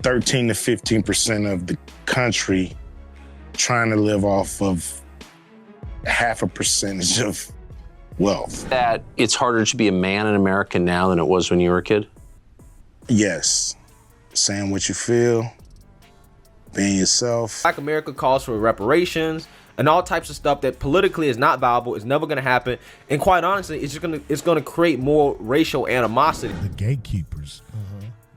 13 to 15% of the country trying to live off of half a percentage of wealth. That it's harder to be a man in America now than it was when you were a kid? Yes. Saying what you feel, being yourself. Black America calls for reparations and all types of stuff that politically is not viable, is never gonna happen, and quite honestly, it's gonna create more racial animosity. The gatekeepers.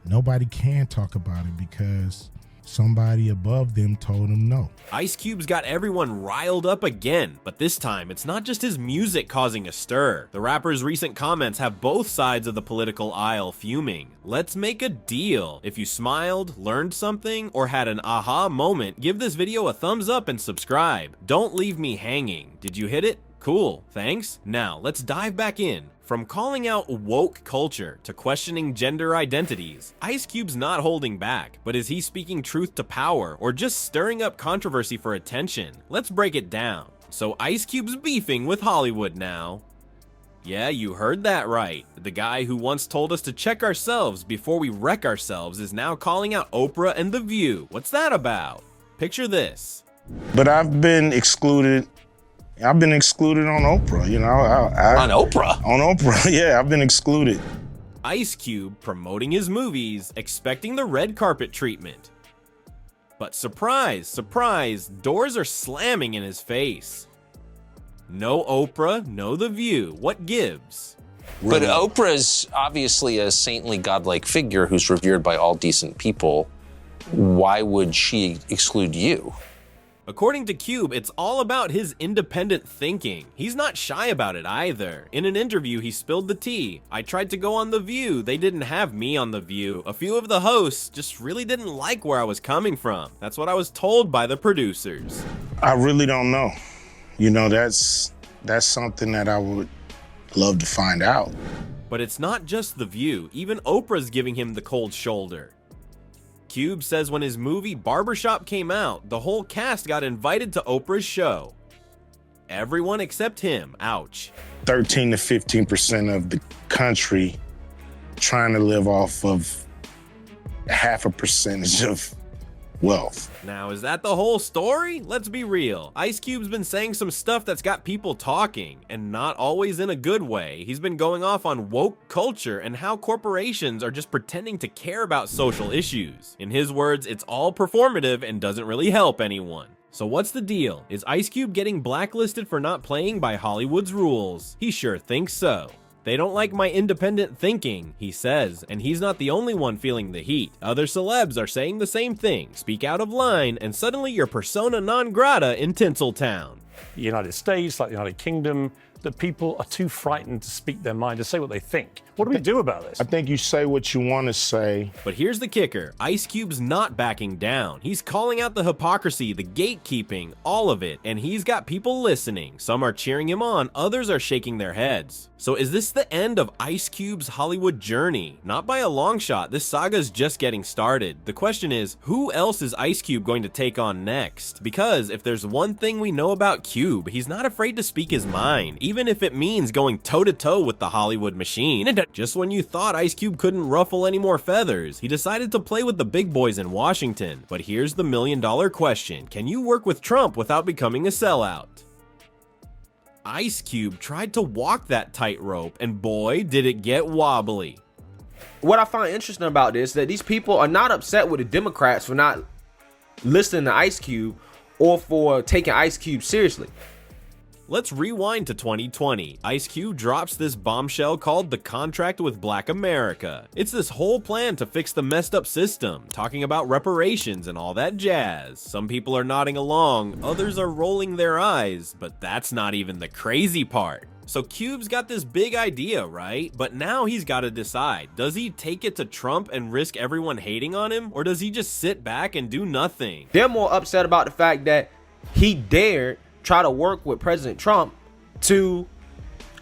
Nobody can talk about it because somebody above them told them no. Ice Cube's got everyone riled up again, but this time it's not just his music causing a stir. The rapper's recent comments have both sides of the political aisle fuming. Let's make a deal. If you smiled, learned something, or had an aha moment, give this video a thumbs up and subscribe. Don't leave me hanging. Did you hit it? Cool, thanks. Now let's dive back in. From calling out woke culture to questioning gender identities, Ice Cube's not holding back, but is he speaking truth to power or just stirring up controversy for attention? Let's break it down. So Ice Cube's beefing with Hollywood now. Yeah, you heard that right. The guy who once told us to check ourselves before we wreck ourselves is now calling out Oprah and The View. What's that about? Picture this. But I've been excluded on Oprah, you know. On Oprah? On Oprah, yeah, I've been excluded. Ice Cube promoting his movies, expecting the red carpet treatment. But surprise, surprise, doors are slamming in his face. No Oprah, no The View. What gives? But Oprah's obviously a saintly, godlike figure who's revered by all decent people. Why would she exclude you? According to Cube, it's all about his independent thinking. He's not shy about it either. In an interview, he spilled the tea. I tried to go on The View. They didn't have me on The View. A few of the hosts just really didn't like where I was coming from. That's what I was told by the producers. I really don't know. You know, that's something that I would love to find out. But it's not just The View. Even Oprah's giving him the cold shoulder. Cube says when his movie Barbershop came out, the whole cast got invited to Oprah's show. Everyone except him. Ouch. 13 to 15% of the country trying to live off of half a percentage of wealth. Now, is that the whole story? Let's be real. Ice Cube's been saying some stuff that's got people talking, and not always in a good way. He's been going off on woke culture and how corporations are just pretending to care about social issues. In his words, it's all performative and doesn't really help anyone. So what's the deal? Is Ice Cube getting blacklisted for not playing by Hollywood's rules? He sure thinks so. They don't like my independent thinking, he says, and he's not the only one feeling the heat. Other celebs are saying the same thing. Speak out of line, and suddenly you're persona non grata in Tinseltown. The United States, like the United Kingdom, that people are too frightened to speak their mind, to say what they think. What do we do about this? I think you say what you want to say. But here's the kicker. Ice Cube's not backing down. He's calling out the hypocrisy, the gatekeeping, all of it, and he's got people listening. Some are cheering him on, others are shaking their heads. So is this the end of Ice Cube's Hollywood journey? Not by a long shot. This saga's just getting started. The question is, who else is Ice Cube going to take on next? Because if there's one thing we know about Cube, he's not afraid to speak his mind, even if it means going toe-to-toe with the Hollywood machine. Just when you thought Ice Cube couldn't ruffle any more feathers, he decided to play with the big boys in Washington. But here's the million-dollar question. Can you work with Trump without becoming a sellout? Ice Cube tried to walk that tightrope, and boy, did it get wobbly. What I find interesting about this is that these people are not upset with the Democrats for not listening to Ice Cube or for taking Ice Cube seriously. Let's rewind to 2020. Ice Cube drops this bombshell called The Contract with Black America. It's this whole plan to fix the messed up system, talking about reparations and all that jazz. Some people are nodding along, others are rolling their eyes, but that's not even the crazy part. So Cube's got this big idea, right? But now he's got to decide. Does he take it to Trump and risk everyone hating on him? Or does he just sit back and do nothing? They're more upset about the fact that he dared try to work with President Trump to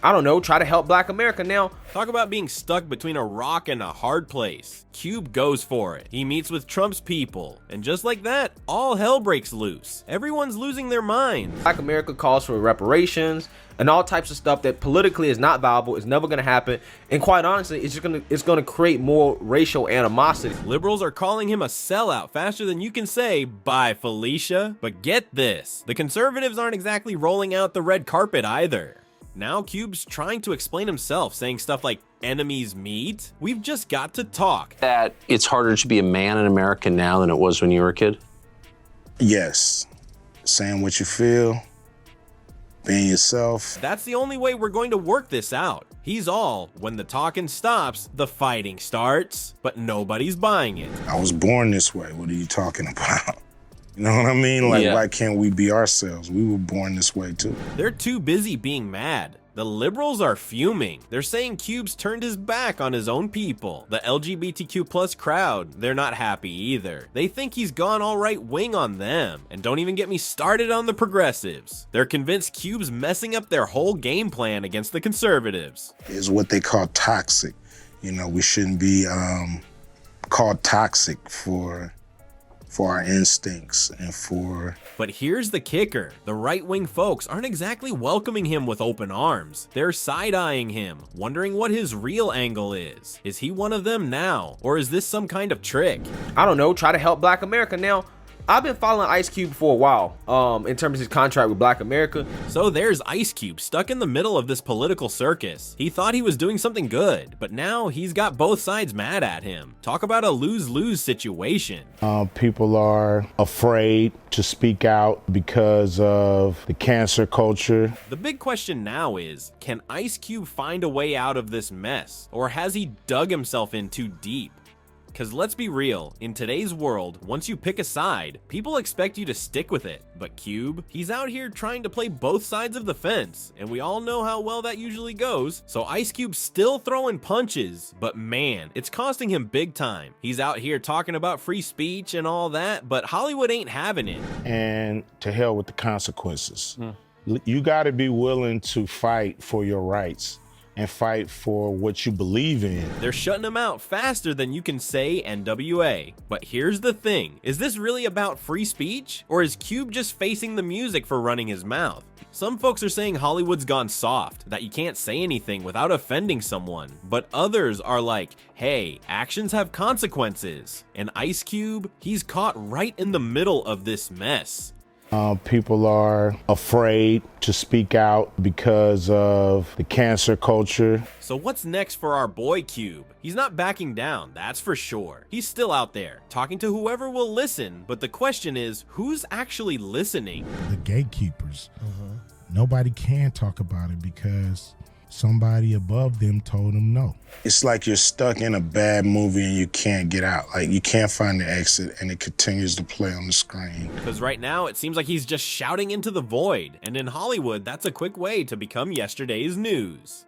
I don't know, try to help Black America now. Talk about being stuck between a rock and a hard place. Cube goes for it. He meets with Trump's people. And just like that, all hell breaks loose. Everyone's losing their minds. Black America calls for reparations and all types of stuff that politically is not viable, is never gonna happen. And quite honestly, it's gonna create more racial animosity. Liberals are calling him a sellout faster than you can say, bye Felicia. But get this, the conservatives aren't exactly rolling out the red carpet either. Now Cube's trying to explain himself, saying stuff like, enemies meet? We've just got to talk. That it's harder to be a man in America now than it was when you were a kid? Yes. Saying what you feel, being yourself. That's the only way we're going to work this out. He's all, when the talking stops, the fighting starts. But nobody's buying it. I was born this way. What are you talking about? You know what I mean? Like, why can't we be ourselves? We were born this way too. They're too busy being mad. The liberals are fuming. They're saying Cube's turned his back on his own people. The LGBTQ plus crowd, they're not happy either. They think he's gone all right wing on them. And don't even get me started on the progressives. They're convinced Cube's messing up their whole game plan against the conservatives. Is what they call toxic. You know, we shouldn't be called toxic for our instincts and for... But here's the kicker. The right-wing folks aren't exactly welcoming him with open arms. They're side-eyeing him, wondering what his real angle is. Is he one of them now? Or is this some kind of trick? I don't know, try to help Black America now. I've been following Ice Cube for a while, in terms of his contract with Black America. So there's Ice Cube stuck in the middle of this political circus. He thought he was doing something good, but now he's got both sides mad at him. Talk about a lose-lose situation. People are afraid to speak out because of the cancer culture. The big question now is, can Ice Cube find a way out of this mess? Or has he dug himself in too deep? Because let's be real, in today's world, once you pick a side, people expect you to stick with it. But Cube, he's out here trying to play both sides of the fence, and we all know how well that usually goes. So Ice Cube's still throwing punches, but man, it's costing him big time. He's out here talking about free speech and all that, but Hollywood ain't having it. And to hell with the consequences. You got to be willing to fight for your rights and fight for what you believe in. They're shutting him out faster than you can say NWA. But here's the thing, is this really about free speech? Or is Cube just facing the music for running his mouth? Some folks are saying Hollywood's gone soft, that you can't say anything without offending someone. But others are like, hey, actions have consequences. And Ice Cube, he's caught right in the middle of this mess. People are afraid to speak out because of the cancer culture. So what's next for our boy Cube? He's not backing down, that's for sure. He's still out there, talking to whoever will listen, but the question is, who's actually listening? The gatekeepers. Nobody can talk about it because somebody above them told them no. It's like you're stuck in a bad movie and you can't get out. Like, you can't find the exit and it continues to play on the screen. Because right now, it seems like he's just shouting into the void. And in Hollywood, that's a quick way to become yesterday's news.